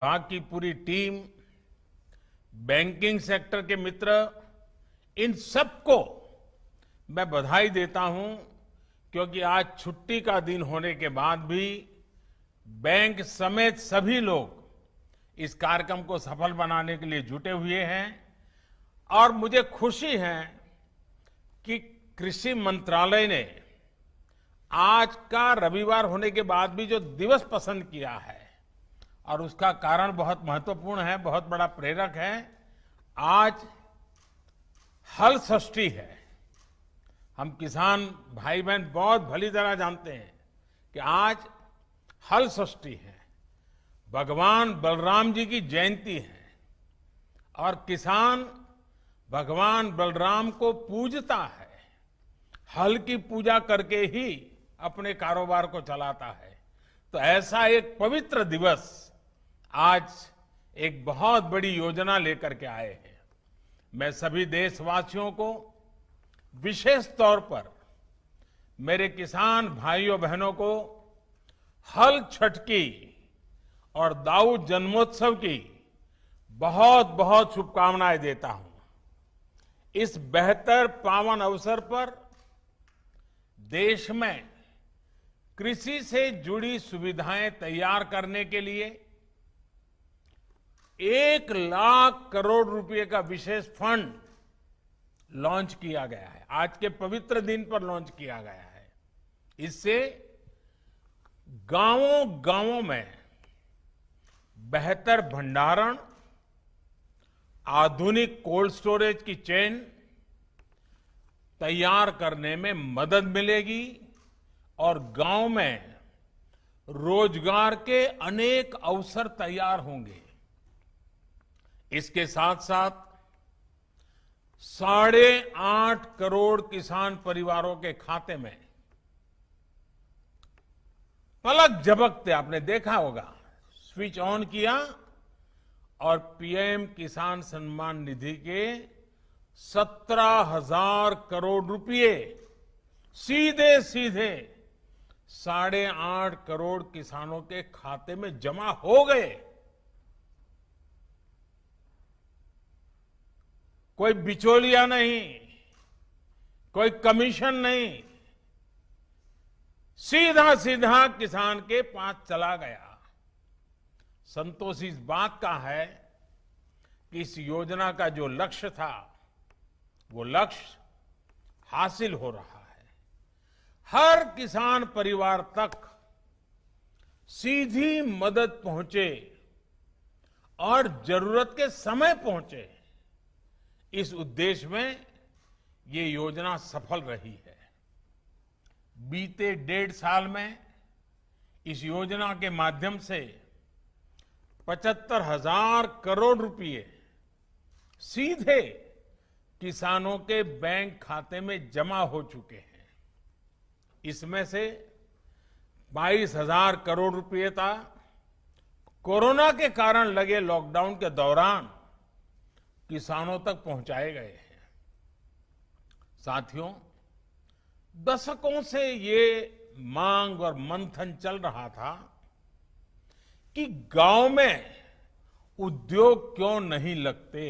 विभाग की पूरी टीम, बैंकिंग सेक्टर के मित्र, इन सबको मैं बधाई देता हूं, क्योंकि आज छुट्टी का दिन होने के बाद भी बैंक समेत सभी लोग इस कार्यक्रम को सफल बनाने के लिए जुटे हुए हैं। और मुझे खुशी है कि कृषि मंत्रालय ने आज का रविवार होने के बाद भी जो दिवस पसंद किया है, और उसका कारण बहुत महत्वपूर्ण है, बहुत बड़ा प्रेरक है। आज हल षष्ठी है। हम किसान भाई बहन बहुत भली तरह जानते हैं कि आज हल षष्ठी है, भगवान बलराम जी की जयंती है, और किसान भगवान बलराम को पूजता है। हल की पूजा करके ही अपने कारोबार को चलाता है। तो ऐसा एक पवित्र दिवस आज एक बहुत बड़ी योजना लेकर के आए हैं। मैं सभी देशवासियों को, विशेष तौर पर मेरे किसान भाइयों बहनों को हल छठ की और दाऊ जन्मोत्सव की बहुत बहुत शुभकामनाएं देता हूं। इस बेहतर पावन अवसर पर देश में कृषि से जुड़ी सुविधाएं तैयार करने के लिए 1,00,000 करोड़ रुपए का विशेष फंड लॉन्च किया गया है। आज के पवित्र दिन पर लॉन्च किया गया है। इससे गांवों गांवों में बेहतर भंडारण, आधुनिक कोल्ड स्टोरेज की चेन तैयार करने में मदद मिलेगी, और गांव में रोजगार के अनेक अवसर तैयार होंगे। इसके साथ साथ 8.5 करोड़ किसान परिवारों के खाते में पलक झपकते आपने देखा होगा, स्विच ऑन किया और पीएम किसान सम्मान निधि के 17,000 करोड़ रुपए सीधे सीधे 8.5 करोड़ किसानों के खाते में जमा हो गए। कोई बिचौलिया नहीं, कोई कमीशन नहीं, सीधा सीधा किसान के पास चला गया। संतोष इस बात का है कि इस योजना का जो लक्ष्य था, वो लक्ष्य हासिल हो रहा है। हर किसान परिवार तक सीधी मदद पहुंचे और जरूरत के समय पहुंचे, इस उद्देश्य में ये योजना सफल रही है। बीते 1.5 साल में इस योजना के माध्यम से 75,000 करोड़ रुपए सीधे किसानों के बैंक खाते में जमा हो चुके हैं। इसमें से 22,000 करोड़ रुपए था कोरोना के कारण लगे लॉकडाउन के दौरान किसानों तक पहुंचाए गए हैं। साथियों, दशकों से ये मांग और मंथन चल रहा था कि गांव में उद्योग क्यों नहीं लगते।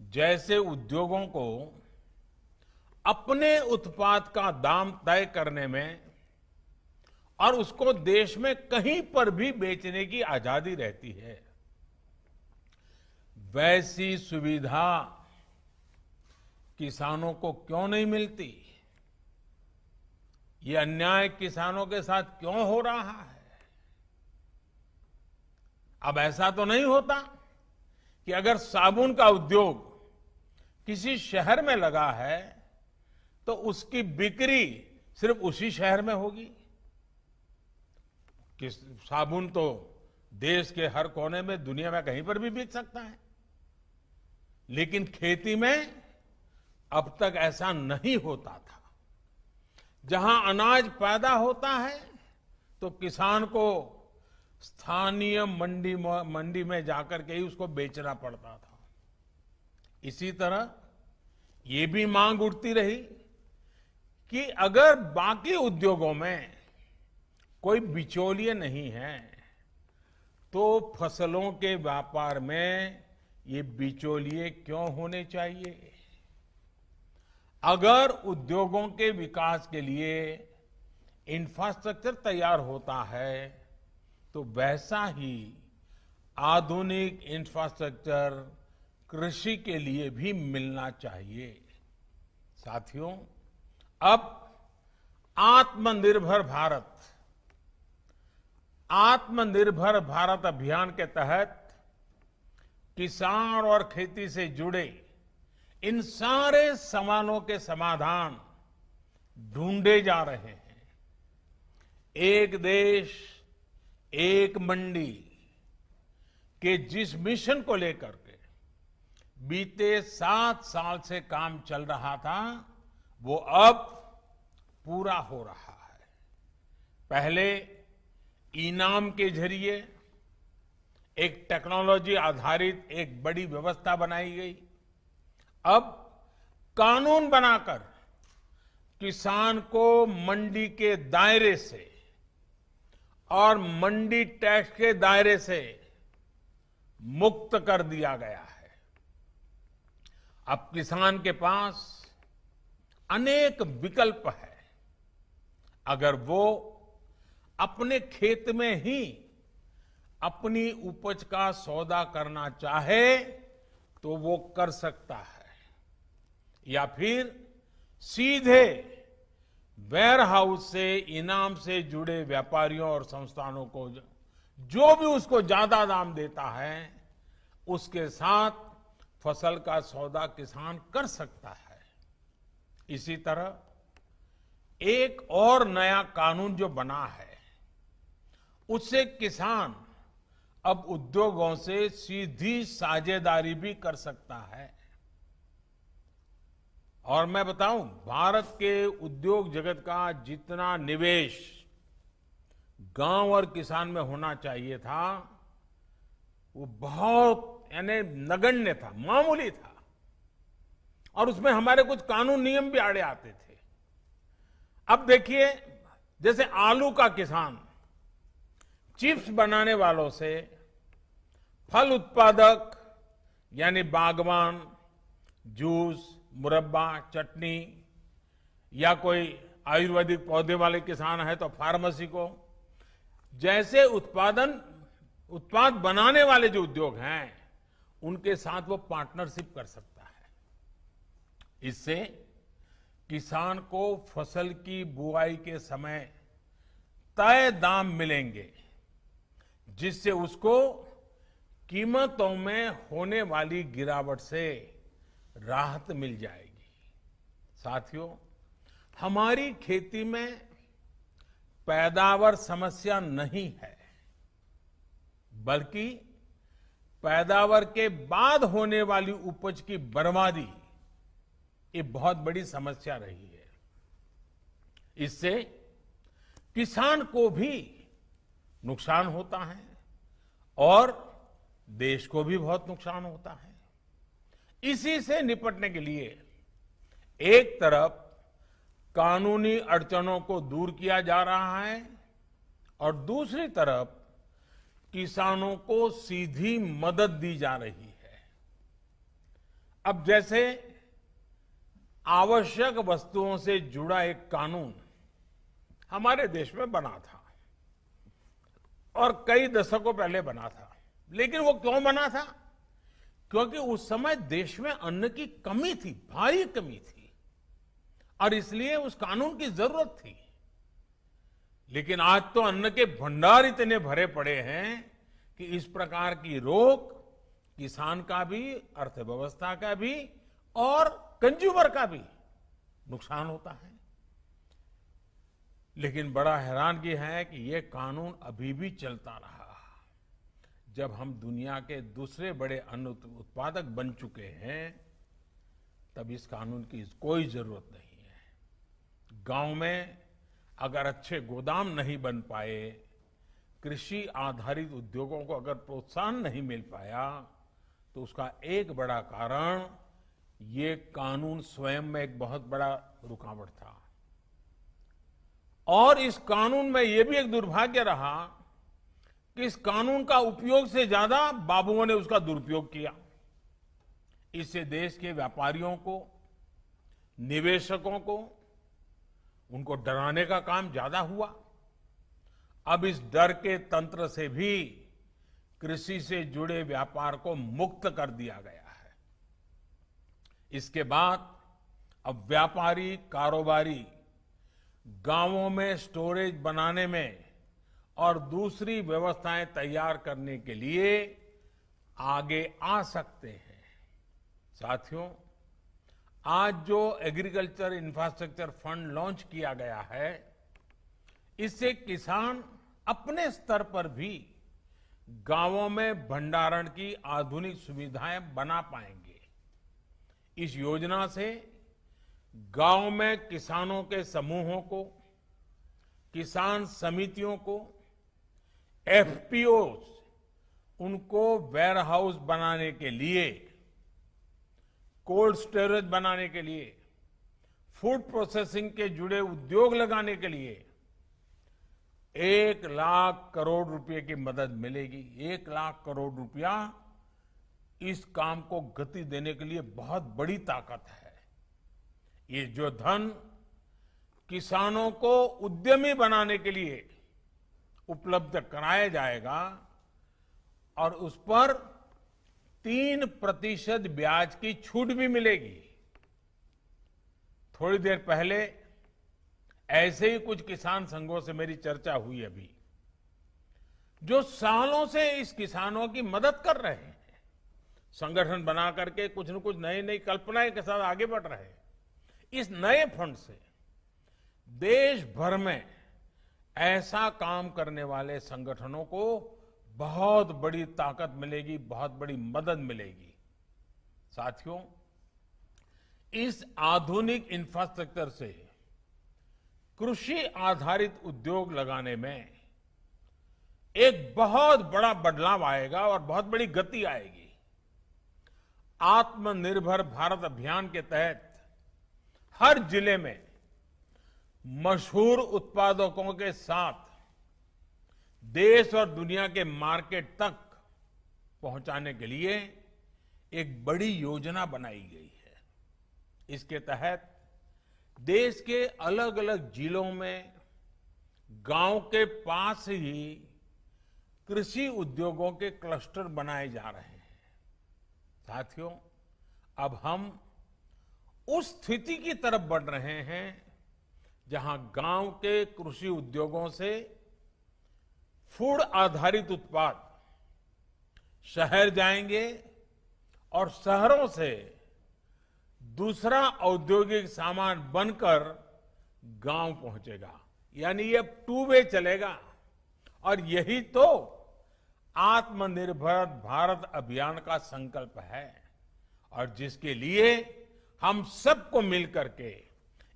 जैसे उद्योगों को अपने उत्पाद का दाम तय करने में और उसको देश में कहीं पर भी बेचने की आजादी रहती है, वैसी सुविधा किसानों को क्यों नहीं मिलती। ये अन्याय किसानों के साथ क्यों हो रहा है। अब ऐसा तो नहीं होता कि अगर साबुन का उद्योग किसी शहर में लगा है तो उसकी बिक्री सिर्फ उसी शहर में होगी। कि साबुन तो देश के हर कोने में, दुनिया में कहीं पर भी बिक सकता है, लेकिन खेती में अब तक ऐसा नहीं होता था। जहां अनाज पैदा होता है तो किसान को स्थानीय मंडी में जाकर के ही उसको बेचना पड़ता था। इसी तरह ये भी मांग उठती रही कि अगर बाकी उद्योगों में कोई बिचौलिए नहीं है तो फसलों के व्यापार में ये बिचौलिए क्यों होने चाहिए? अगर उद्योगों के विकास के लिए इंफ्रास्ट्रक्चर तैयार होता है तो वैसा ही आधुनिक इंफ्रास्ट्रक्चर कृषि के लिए भी मिलना चाहिए। साथियों, अब आत्मनिर्भर भारत अभियान के तहत किसान और खेती से जुड़े इन सारे सवालों के समाधान ढूंढे जा रहे हैं। एक देश एक मंडी के जिस मिशन को लेकर के बीते 7 साल से काम चल रहा था, वो अब पूरा हो रहा है। पहले इनाम के जरिए एक टेक्नोलॉजी आधारित एक बड़ी व्यवस्था बनाई गई। अब कानून बनाकर किसान को मंडी के दायरे से और मंडी टैक्स के दायरे से मुक्त कर दिया गया है। अब किसान के पास अनेक विकल्प है। अगर वो अपने खेत में ही अपनी उपज का सौदा करना चाहे तो वो कर सकता है, या फिर सीधे वेयर हाउस से इनाम से जुड़े व्यापारियों और संस्थानों को जो भी उसको ज्यादा दाम देता है उसके साथ फसल का सौदा किसान कर सकता है। इसी तरह एक और नया कानून जो बना है उससे किसान अब उद्योगों से सीधी साझेदारी भी कर सकता है। और मैं बताऊं, भारत के उद्योग जगत का जितना निवेश गांव और किसान में होना चाहिए था वो बहुत यानी नगण्य था, मामूली था, और उसमें हमारे कुछ कानून नियम भी आड़े आते थे। अब देखिए, जैसे आलू का किसान चिप्स बनाने वालों से फल उत्पादक यानी बागवान जूस, मुरब्बा, चटनी, या कोई आयुर्वेदिक पौधे वाले किसान है तो फार्मेसी को, जैसे उत्पाद बनाने वाले जो उद्योग हैं उनके साथ वो पार्टनरशिप कर सकता है। इससे किसान को फसल की बुआई के समय तय दाम मिलेंगे, जिससे उसको कीमतों में होने वाली गिरावट से राहत मिल जाएगी। साथियों, हमारी खेती में पैदावार समस्या नहीं है, बल्कि पैदावार के बाद होने वाली उपज की बर्बादी ये बहुत बड़ी समस्या रही है। इससे किसान को भी नुकसान होता है और देश को भी बहुत नुकसान होता है। इसी से निपटने के लिए एक तरफ कानूनी अड़चनों को दूर किया जा रहा है और दूसरी तरफ किसानों को सीधी मदद दी जा रही है। अब जैसे आवश्यक वस्तुओं से जुड़ा एक कानून हमारे देश में बना था और कई दशकों पहले बना था, लेकिन वो क्यों बना था? क्योंकि उस समय देश में अन्न की कमी थी, भारी कमी थी, और इसलिए उस कानून की जरूरत थी। लेकिन आज तो अन्न के भंडार इतने भरे पड़े हैं कि इस प्रकार की रोक किसान का भी, अर्थव्यवस्था का भी और कंज्यूमर का भी नुकसान होता है। लेकिन बड़ा हैरानगी है कि ये कानून अभी भी चलता रहा। जब हम दुनिया के दूसरे बड़े अन्न उत्पादक बन चुके हैं, तब इस कानून की कोई जरूरत नहीं है। गांव में अगर अच्छे गोदाम नहीं बन पाए, कृषि आधारित उद्योगों को अगर प्रोत्साहन नहीं मिल पाया, तो उसका एक बड़ा कारण ये कानून स्वयं में एक बहुत बड़ा रुकावट था। और इस कानून में ये भी एक दुर्भाग्य रहा कि इस कानून का उपयोग से ज्यादा बाबुओं ने उसका दुरुपयोग किया। इससे देश के व्यापारियों को, निवेशकों को, उनको डराने का काम ज्यादा हुआ। अब इस डर के तंत्र से भी कृषि से जुड़े व्यापार को मुक्त कर दिया गया है। इसके बाद अब व्यापारी, कारोबारी गांवों में स्टोरेज बनाने में और दूसरी व्यवस्थाएं तैयार करने के लिए आगे आ सकते हैं। साथियों, आज जो एग्रीकल्चर इंफ्रास्ट्रक्चर फंड लॉन्च किया गया है, इससे किसान अपने स्तर पर भी गांवों में भंडारण की आधुनिक सुविधाएं बना पाएंगे। इस योजना से गांव में किसानों के समूहों को, किसान समितियों को, एफपीओ उनको वेयर हाउस बनाने के लिए, कोल्ड स्टोरेज बनाने के लिए, फूड प्रोसेसिंग के जुड़े उद्योग लगाने के लिए 1 लाख करोड़ रुपए की मदद मिलेगी। 1 लाख करोड़ रुपया इस काम को गति देने के लिए बहुत बड़ी ताकत है। ये जो धन किसानों को उद्यमी बनाने के लिए उपलब्ध कराया जाएगा और उस पर 3% ब्याज की छूट भी मिलेगी। थोड़ी देर पहले ऐसे ही कुछ किसान संघों से मेरी चर्चा हुई अभी, जो सालों से इस किसानों की मदद कर रहे हैं, संगठन बना करके कुछ न कुछ नई नई कल्पनाएं के साथ आगे बढ़ रहे हैं। इस नए फंड से देश भर में ऐसा काम करने वाले संगठनों को बहुत बड़ी ताकत मिलेगी, बहुत बड़ी मदद मिलेगी। साथियों, इस आधुनिक इंफ्रास्ट्रक्चर से कृषि आधारित उद्योग लगाने में एक बहुत बड़ा बदलाव आएगा और बहुत बड़ी गति आएगी। आत्मनिर्भर भारत अभियान के तहत हर जिले में मशहूर उत्पादकों के साथ देश और दुनिया के मार्केट तक पहुंचाने के लिए एक बड़ी योजना बनाई गई है। इसके तहत देश के अलग अलग जिलों में गांव के पास ही कृषि उद्योगों के क्लस्टर बनाए जा रहे हैं। साथियों, अब हम उस स्थिति की तरफ बढ़ रहे हैं जहां गांव के कृषि उद्योगों से फूड आधारित उत्पाद शहर जाएंगे और शहरों से दूसरा औद्योगिक सामान बनकर गांव पहुंचेगा। यानी ये 2 वे चलेगा और यही तो आत्मनिर्भर भारत अभियान का संकल्प है और जिसके लिए हम सबको मिलकर के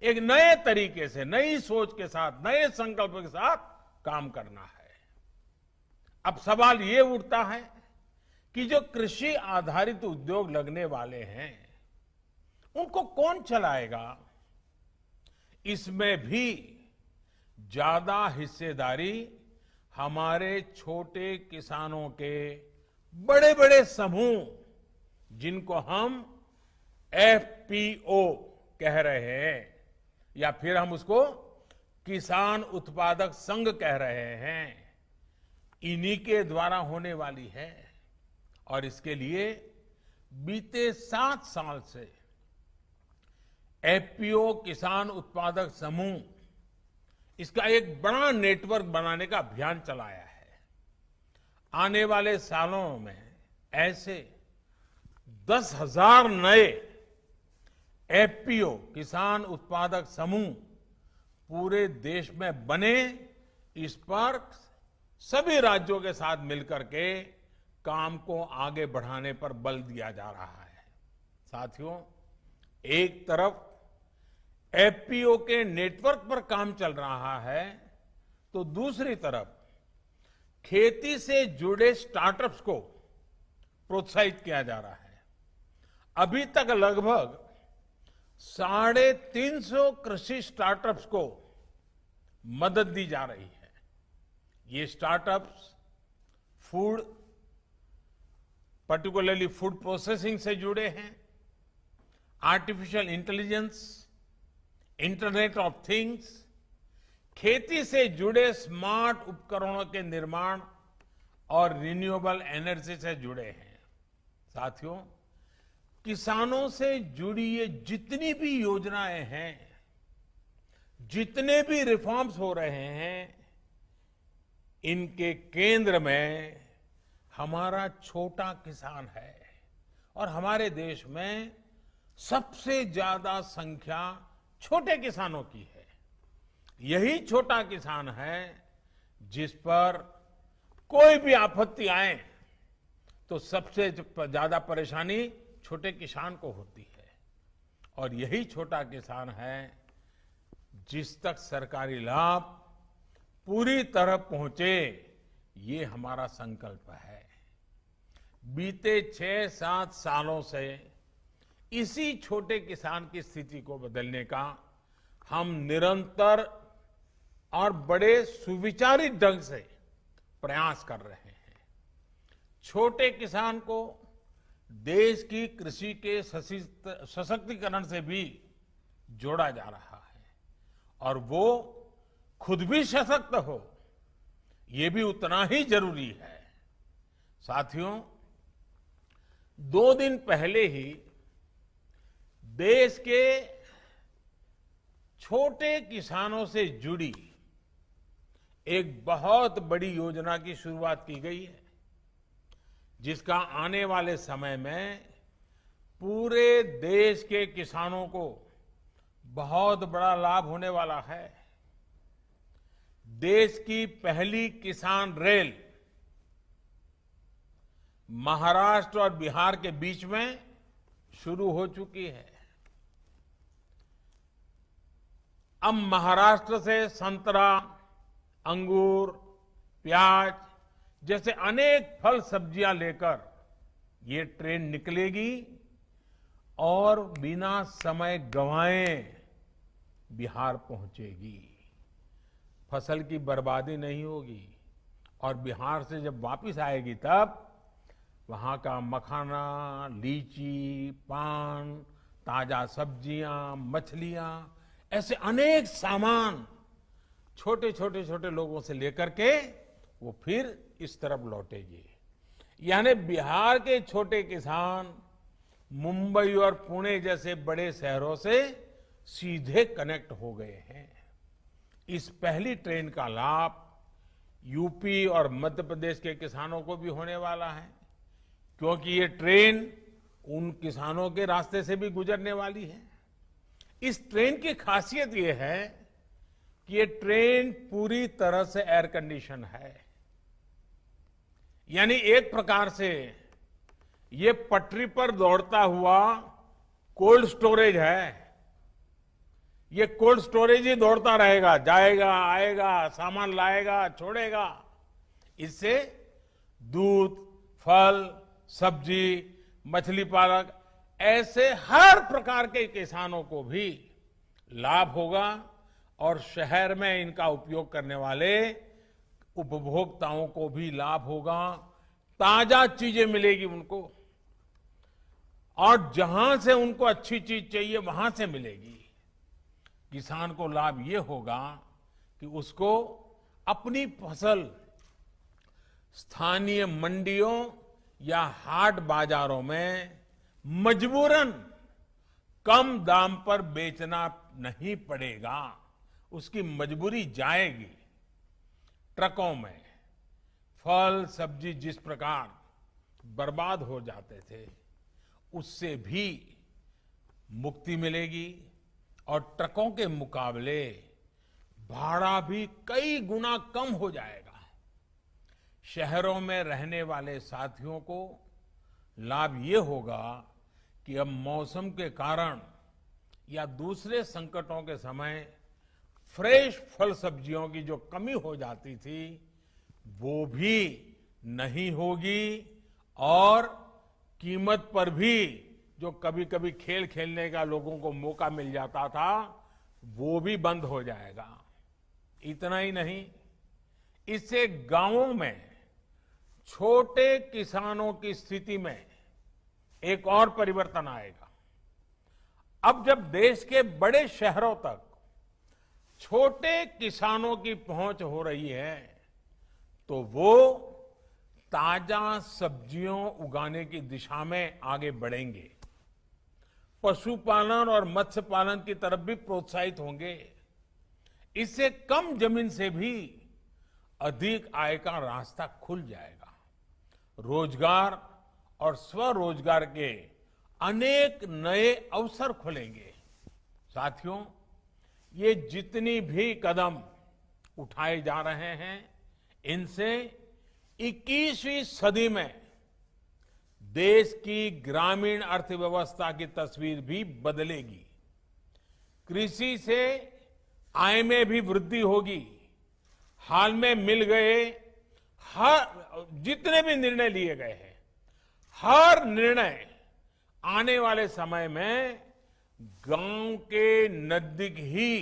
एक नए तरीके से, नई सोच के साथ, नए संकल्प के साथ काम करना है। अब सवाल ये उठता है कि जो कृषि आधारित उद्योग लगने वाले हैं, उनको कौन चलाएगा? इसमें भी ज्यादा हिस्सेदारी हमारे छोटे किसानों के बड़े बड़े समूह, जिनको हम एफपीओ कह रहे हैं या फिर हम उसको किसान उत्पादक संघ कह रहे हैं, इन्हीं के द्वारा होने वाली है। और इसके लिए बीते 7 साल से एफपीओ किसान उत्पादक समूह इसका एक बड़ा नेटवर्क बनाने का अभियान चलाया है। आने वाले सालों में ऐसे 10,000 नए एफपीओ किसान उत्पादक समूह पूरे देश में बने, इस पर सभी राज्यों के साथ मिलकर के काम को आगे बढ़ाने पर बल दिया जा रहा है। साथियों, एक तरफ एफपीओ के नेटवर्क पर काम चल रहा है, तो दूसरी तरफ खेती से जुड़े स्टार्टअप्स को प्रोत्साहित किया जा रहा है। अभी तक लगभग 350 कृषि स्टार्टअप्स को मदद दी जा रही है। ये startups food, particularly food processing से जुड़े हैं, artificial intelligence, internet of things, खेती से जुड़े स्मार्ट उपकरणों के निर्माण और रिन्यूएबल एनर्जी से जुड़े हैं। साथियों, किसानों से जुड़ी ये जितनी भी योजनाएं हैं, जितने भी रिफॉर्म्स हो रहे हैं, इनके केंद्र में हमारा छोटा किसान है और हमारे देश में सबसे ज्यादा संख्या छोटे किसानों की है। यही छोटा किसान है जिस पर कोई भी आपत्ति आए तो सबसे ज्यादा परेशानी छोटे किसान को होती है और यही छोटा किसान है जिस तक सरकारी लाभ पूरी तरह पहुंचे, ये हमारा संकल्प है। बीते 6-7 सालों से इसी छोटे किसान की स्थिति को बदलने का हम निरंतर और बड़े सुविचारित ढंग से प्रयास कर रहे हैं। छोटे किसान को देश की कृषि के सशक्तिकरण से भी जोड़ा जा रहा है और वो खुद भी सशक्त हो, ये भी उतना ही जरूरी है। साथियों, 2 दिन पहले ही देश के छोटे किसानों से जुड़ी एक बहुत बड़ी योजना की शुरुआत की गई है, जिसका आने वाले समय में पूरे देश के किसानों को बहुत बड़ा लाभ होने वाला है। देश की पहली किसान रेल महाराष्ट्र और बिहार के बीच में शुरू हो चुकी है। अब महाराष्ट्र से संतरा, अंगूर, प्याज जैसे अनेक फल सब्जियां लेकर ये ट्रेन निकलेगी और बिना समय गंवाए बिहार पहुंचेगी। फसल की बर्बादी नहीं होगी और बिहार से जब वापस आएगी तब वहां का मखाना, लीची, पान, ताजा सब्जियां, मछलियां, ऐसे अनेक सामान छोटे छोटे लोगों से लेकर के वो फिर इस तरफ लौटेगी। यानी बिहार के छोटे किसान मुंबई और पुणे जैसे बड़े शहरों से सीधे कनेक्ट हो गए हैं। इस पहली ट्रेन का लाभ यूपी और मध्य प्रदेश के किसानों को भी होने वाला है, क्योंकि ये ट्रेन उन किसानों के रास्ते से भी गुजरने वाली है। इस ट्रेन की खासियत ये है कि ये ट्रेन पूरी तरह से एयर कंडीशन है, यानी एक प्रकार से ये पटरी पर दौड़ता हुआ कोल्ड स्टोरेज है। ये कोल्ड स्टोरेज ही दौड़ता रहेगा, जाएगा, आएगा, सामान लाएगा, छोड़ेगा। इससे दूध, फल, सब्जी, मछली पालक ऐसे हर प्रकार के किसानों को भी लाभ होगा और शहर में इनका उपयोग करने वाले उपभोक्ताओं को भी लाभ होगा। ताजा चीजें मिलेगी उनको और जहां से उनको अच्छी चीज चाहिए वहां से मिलेगी। किसान को लाभ ये होगा कि उसको अपनी फसल स्थानीय मंडियों या हाट बाजारों में मजबूरन कम दाम पर बेचना नहीं पड़ेगा, उसकी मजबूरी जाएगी। ट्रकों में फल सब्जी जिस प्रकार बर्बाद हो जाते थे, उससे भी मुक्ति मिलेगी और ट्रकों के मुकाबले भाड़ा भी कई गुना कम हो जाएगा। शहरों में रहने वाले साथियों को लाभ ये होगा कि अब मौसम के कारण या दूसरे संकटों के समय फ्रेश फल सब्जियों की जो कमी हो जाती थी वो भी नहीं होगी और कीमत पर भी जो कभी कभी खेल खेलने का लोगों को मौका मिल जाता था वो भी बंद हो जाएगा। इतना ही नहीं, इससे गांवों में छोटे किसानों की स्थिति में एक और परिवर्तन आएगा। अब जब देश के बड़े शहरों तक छोटे किसानों की पहुंच हो रही है, तो वो ताजा सब्जियों उगाने की दिशा में आगे बढ़ेंगे, पशुपालन और मत्स्य पालन की तरफ भी प्रोत्साहित होंगे। इससे कम जमीन से भी अधिक आय का रास्ता खुल जाएगा। रोजगार और स्वरोजगार के अनेक नए अवसर खुलेंगे। साथियों, ये जितनी भी कदम उठाए जा रहे हैं, इनसे 21वीं सदी में देश की ग्रामीण अर्थव्यवस्था की तस्वीर भी बदलेगी। कृषि से आय में भी वृद्धि होगी। हाल में मिल गए जितने भी निर्णय लिए गए हैं, हर निर्णय आने वाले समय में गांव के नजदीक ही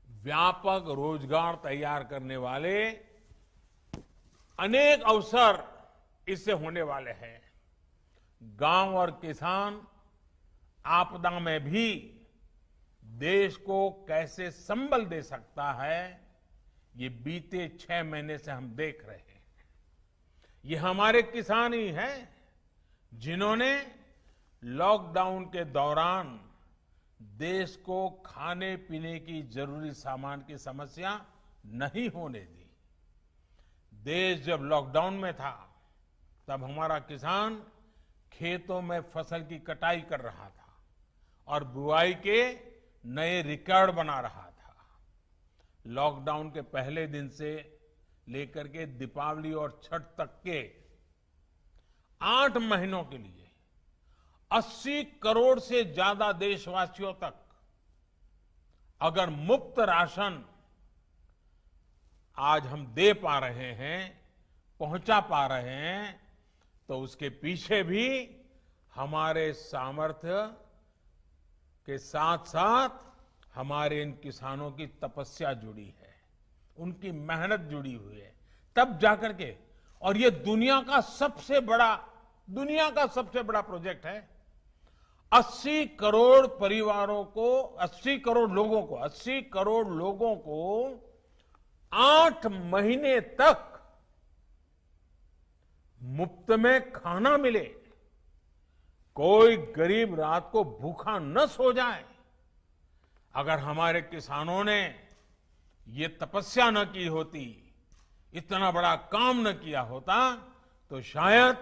व्यापक रोजगार तैयार करने वाले अनेक अवसर इससे होने वाले हैं। गांव और किसान आपदा में भी देश को कैसे संबल दे सकता है, ये बीते 6 महीने से हम देख रहे हैं। ये हमारे किसान ही हैं जिन्होंने लॉकडाउन के दौरान देश को खाने पीने की जरूरी सामान की समस्या नहीं होने दी। देश जब लॉकडाउन में था, तब हमारा किसान खेतों में फसल की कटाई कर रहा था और बुआई के नए रिकॉर्ड बना रहा था। लॉकडाउन के पहले दिन से लेकर के दीपावली और छठ तक के 8 महीनों के लिए 80 करोड़ से ज्यादा देशवासियों तक अगर मुफ्त राशन आज हम दे पा रहे हैं, पहुंचा पा रहे हैं, तो उसके पीछे भी हमारे सामर्थ्य के साथ साथ हमारे इन किसानों की तपस्या जुड़ी है, उनकी मेहनत जुड़ी हुई है। तब जाकर के, और ये दुनिया का सबसे बड़ा प्रोजेक्ट है। 80 करोड़ परिवारों को, 80 करोड़ लोगों को 8 महीने तक मुफ्त में खाना मिले, कोई गरीब रात को भूखा न सो जाए। अगर हमारे किसानों ने ये तपस्या न की होती, इतना बड़ा काम न किया होता, तो शायद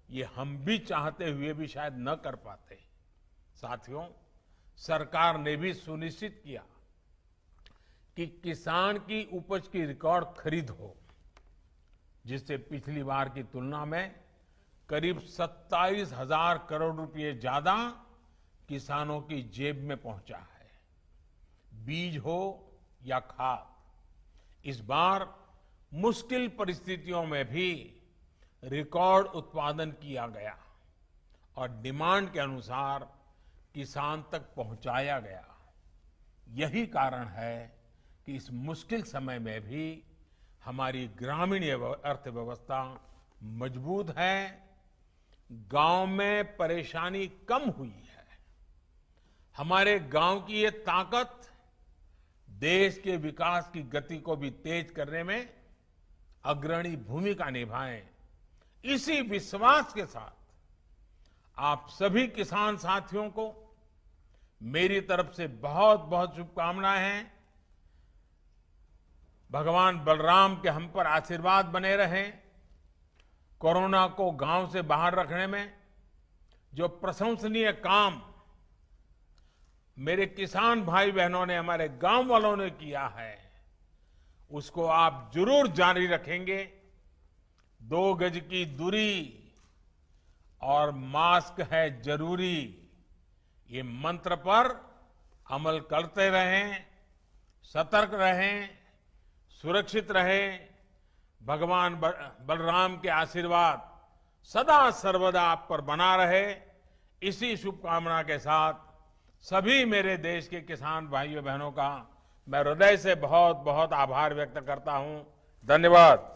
ये हम भी चाहते हुए भी शायद न कर पाते। साथियों, सरकार ने भी सुनिश्चित किया कि किसान की उपज की रिकॉर्ड खरीद हो, जिससे पिछली बार की तुलना में करीब 27,000 करोड़ रुपए ज्यादा किसानों की जेब में पहुंचा है। बीज हो या खाद, इस बार मुश्किल परिस्थितियों में भी रिकॉर्ड उत्पादन किया गया और डिमांड के अनुसार किसान तक पहुंचाया गया। यही कारण है कि इस मुश्किल समय में भी हमारी ग्रामीण अर्थव्यवस्था मजबूत है। गांव में परेशानी कम हुई है। हमारे गांव की ये ताकत देश के विकास की गति को भी तेज करने में अग्रणी भूमिका निभाए। इसी विश्वास के साथ आप सभी किसान साथियों को मेरी तरफ से बहुत बहुत शुभकामनाएं हैं। भगवान बलराम के हम पर आशीर्वाद बने रहें। कोरोना को गांव से बाहर रखने में जो प्रशंसनीय काम मेरे किसान भाई बहनों ने, हमारे गांव वालों ने किया है, उसको आप जरूर जारी रखेंगे। 2 गज की दूरी और मास्क है जरूरी, ये मंत्र पर अमल करते रहें, सतर्क रहें, सुरक्षित रहें। भगवान बलराम के आशीर्वाद सदा सर्वदा आप पर बना रहे। इसी शुभकामना के साथ सभी मेरे देश के किसान भाइयों बहनों का मैं हृदय से बहुत बहुत आभार व्यक्त करता हूं। धन्यवाद।